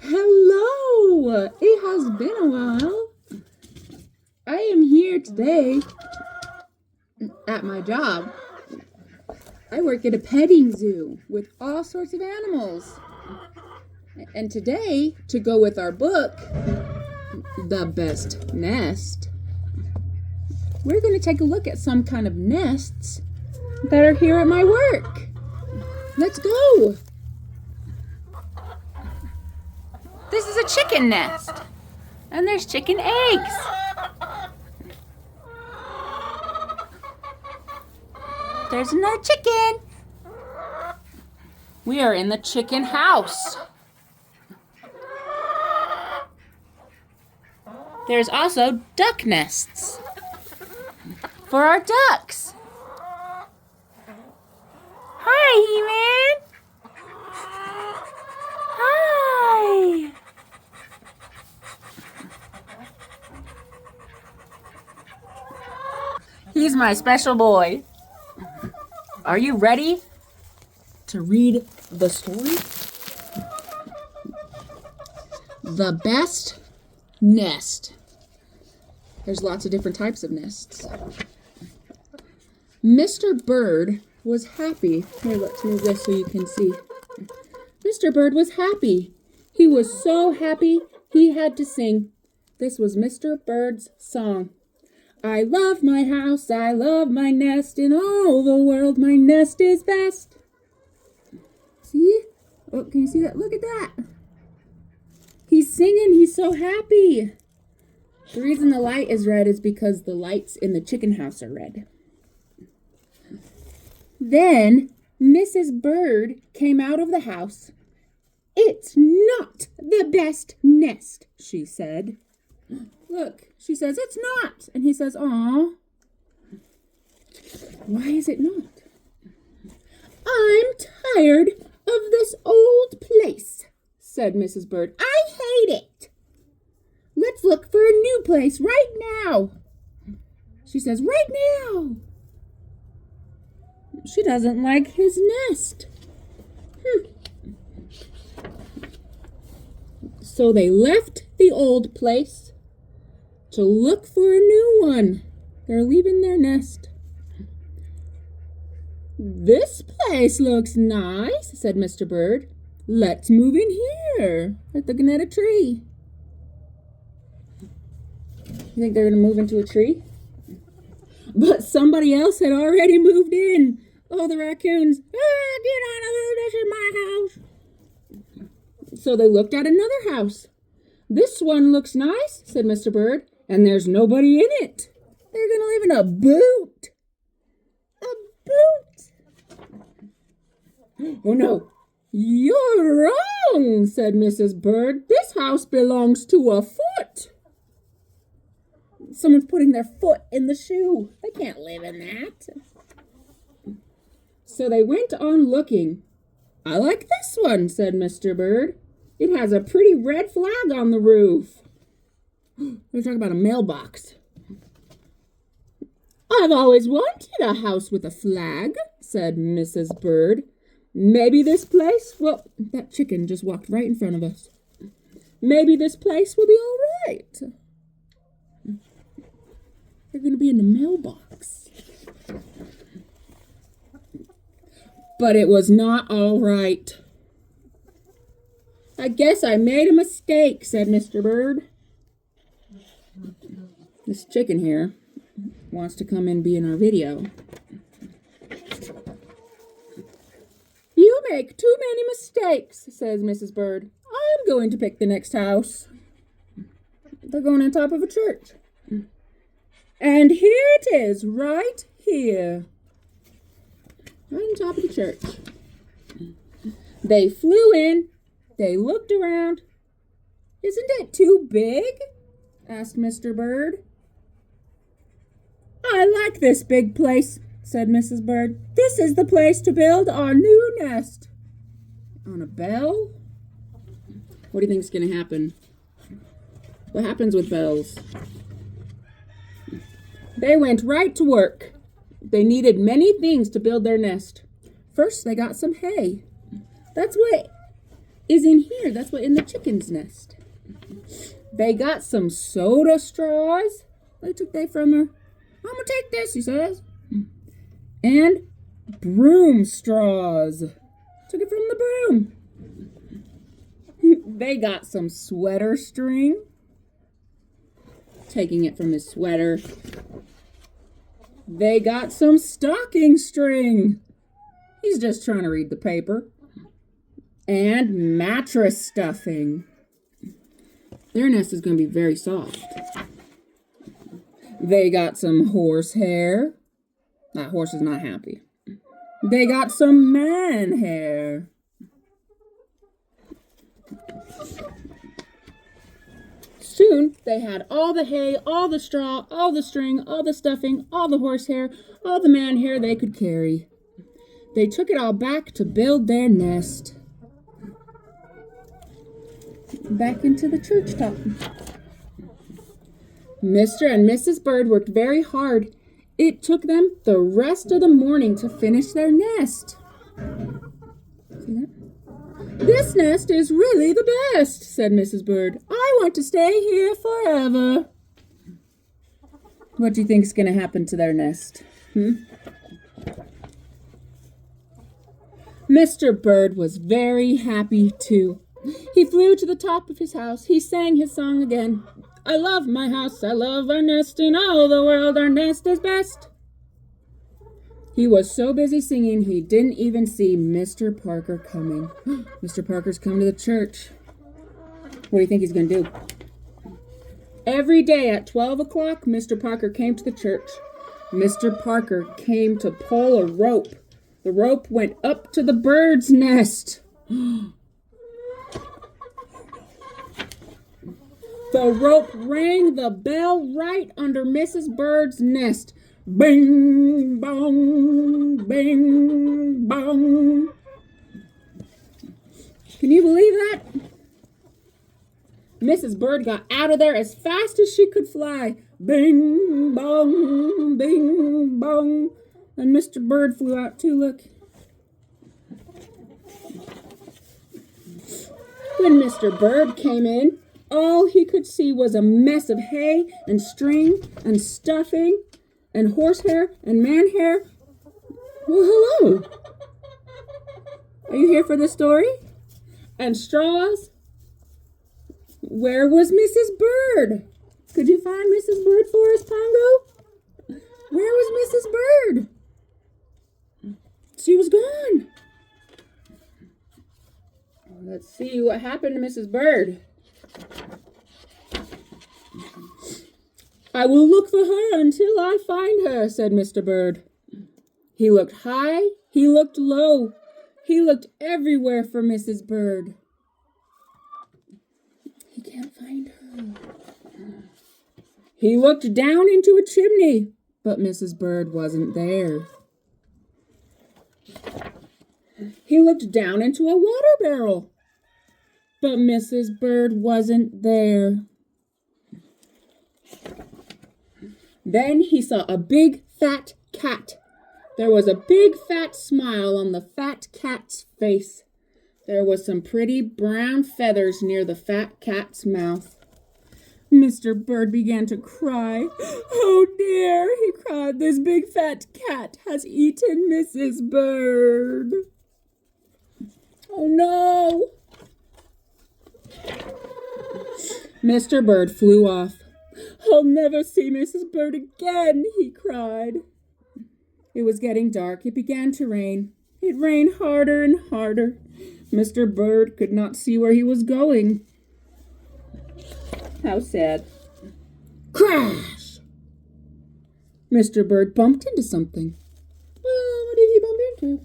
Hello! It has been a while. I am here today at my job. I work at a petting zoo with all sorts of animals. And today, to go with our book, The Best Nest, we're going to take a look at some kind of nests that are here at my work. Let's go! This is a chicken nest, and there's chicken eggs. There's another chicken. We are in the chicken house. There's also duck nests for our ducks. Hi, Eastman. Hi. He's my special boy. Are you ready to read the story? The Best Nest. There's lots of different types of nests. Mr. Bird was happy. Here, let's move this so you can see. Mr. Bird was happy. He was so happy he had to sing. This was Mr. Bird's song. I love my house, I love my nest, in all the world my nest is best. See? Oh, can you see that? Look at that. He's singing, he's so happy. The reason the light is red is because the lights in the chicken house are red. Then Mrs. Bird came out of the house. It's not the best nest, she said. Look, she says, it's not. And he says, aw. Why is it not? I'm tired of this old place, said Mrs. Bird. I hate it. Let's look for a new place right now. She says, right now. She doesn't like his nest. So they left the old place to look for a new one. They're leaving their nest. This place looks nice, said Mr. Bird. Let's move in here. They're looking at a tree. You think they're going to move into a tree? But somebody else had already moved in. Oh, the raccoons. Get out of here. This is my house. So they looked at another house. This one looks nice, said Mr. Bird. And there's nobody in it. They're going to live in a boot. A boot. Oh, no. You're wrong, said Mrs. Bird. This house belongs to a foot. Someone's putting their foot in the shoe. They can't live in that. So they went on looking. I like this one, said Mr. Bird. It has a pretty red flag on the roof. We're talking about a mailbox. I've always wanted a house with a flag, said Mrs. Bird. Maybe this place, well, that chicken just walked right in front of us. Maybe this place will be all right. They're going to be in the mailbox. But it was not all right. I guess I made a mistake, said Mr. Bird. This chicken here wants to come and be in our video. You make too many mistakes, says Mrs. Bird. I'm going to pick the next house. They're going on top of a church. And here it is, right here. Right on top of the church. They flew in. They looked around. Isn't it too big? Asked Mr. Bird. I like this big place, said Mrs. Bird. This is the place to build our new nest. On a bell? What do you think's going to happen? What happens with bells? They went right to work. They needed many things to build their nest. First, they got some hay. That's what is in here. That's what in the chicken's nest. They got some soda straws. What took they from her? I'm gonna take this, he says. And broom straws. Took it from the broom. They got some sweater string. Taking it from his sweater. They got some stocking string. He's just trying to read the paper. And mattress stuffing. Their nest is going to be very soft. They got some horsehair. That horse is not happy. They got some man hair. Soon, they had all the hay, all the straw, all the string, all the stuffing, all the horsehair, all the man hair they could carry. They took it all back to build their nest. Back into the church top. Mr. and Mrs. Bird worked very hard. It took them the rest of the morning to finish their nest. See that? This nest is really the best, said Mrs. Bird. I want to stay here forever. What do you think is going to happen to their nest? Mr. Bird was very happy too. He flew to the top of his house. He sang his song again. I love my house, I love our nest, in all the world our nest is best. He was so busy singing he didn't even see Mr. Parker coming. Mr. Parker's come to the church. What do you think he's going to do? Every day at 12 o'clock, Mr. Parker came to the church. Mr. Parker came to pull a rope. The rope went up to the bird's nest. The rope rang the bell right under Mrs. Bird's nest. Bing, bong, bing, bong. Can you believe that? Mrs. Bird got out of there as fast as she could fly. Bing, bong, bing, bong. And Mr. Bird flew out too, look. When Mr. Bird came in, all he could see was a mess of hay and string and stuffing and horsehair and man hair. Well, hello. Are you here for the story? And straws? Where was Mrs. Bird? Could you find Mrs. Bird for us, Pongo? Where was Mrs. Bird? She was gone. Let's see what happened to Mrs. Bird. I will look for her until I find her, said Mr. Bird. He looked high, he looked low, he looked everywhere for Mrs. Bird. He can't find her. He looked down into a chimney, but Mrs. Bird wasn't there. He looked down into a water barrel, but Mrs. Bird wasn't there. Then he saw a big fat cat. There was a big fat smile on the fat cat's face. There was some pretty brown feathers near the fat cat's mouth. Mr. Bird began to cry. Oh dear, he cried, this big fat cat has eaten Mrs. Bird. Oh no. Mr. Bird flew off. I'll never see Mrs. Bird again, he cried. It was getting dark. It began to rain. It rained harder and harder. Mr. Bird could not see where he was going. How sad. Crash! Mr. Bird bumped into something. Well, what did he bump into?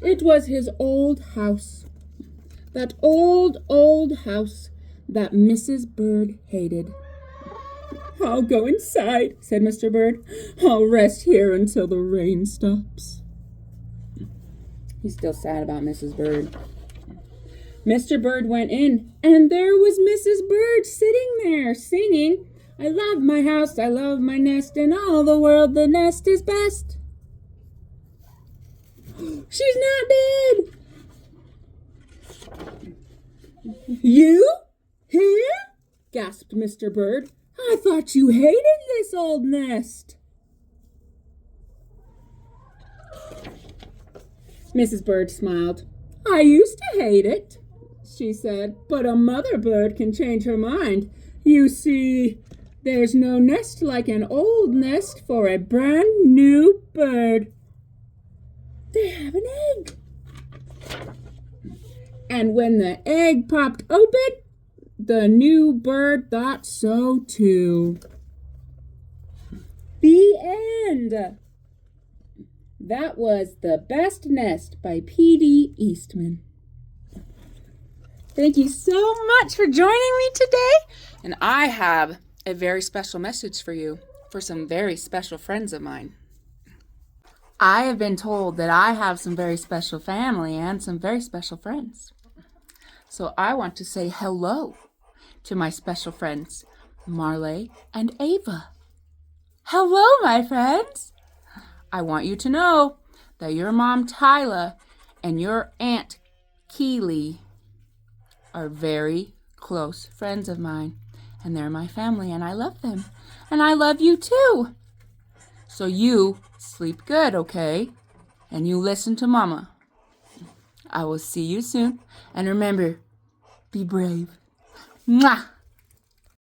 It was his old house. That old house that Mrs. Bird hated. I'll go inside, said Mr. Bird. I'll rest here until the rain stops. He's still sad about Mrs. Bird. Mr. Bird went in, and there was Mrs. Bird sitting there, singing, I love my house, I love my nest, in all the world the nest is best. She's not dead. You? Here? Gasped Mr. Bird. I thought you hated this old nest. Mrs. Bird smiled. I used to hate it, she said, but a mother bird can change her mind. You see, there's no nest like an old nest for a brand new bird. They have an egg. And when the egg popped open, the new bird thought so too. The end. That was The Best Nest by P.D. Eastman. Thank you so much for joining me today. And I have a very special message for you, for some very special friends of mine. I have been told that I have some very special family and some very special friends. So I want to say hello to my special friends, Marley and Ava. Hello, my friends. I want you to know that your mom, Tyla, and your aunt, Keely, are very close friends of mine. And they're my family, and I love them. And I love you, too. So you sleep good, okay? And you listen to Mama. I will see you soon. And remember, be brave. Mwah!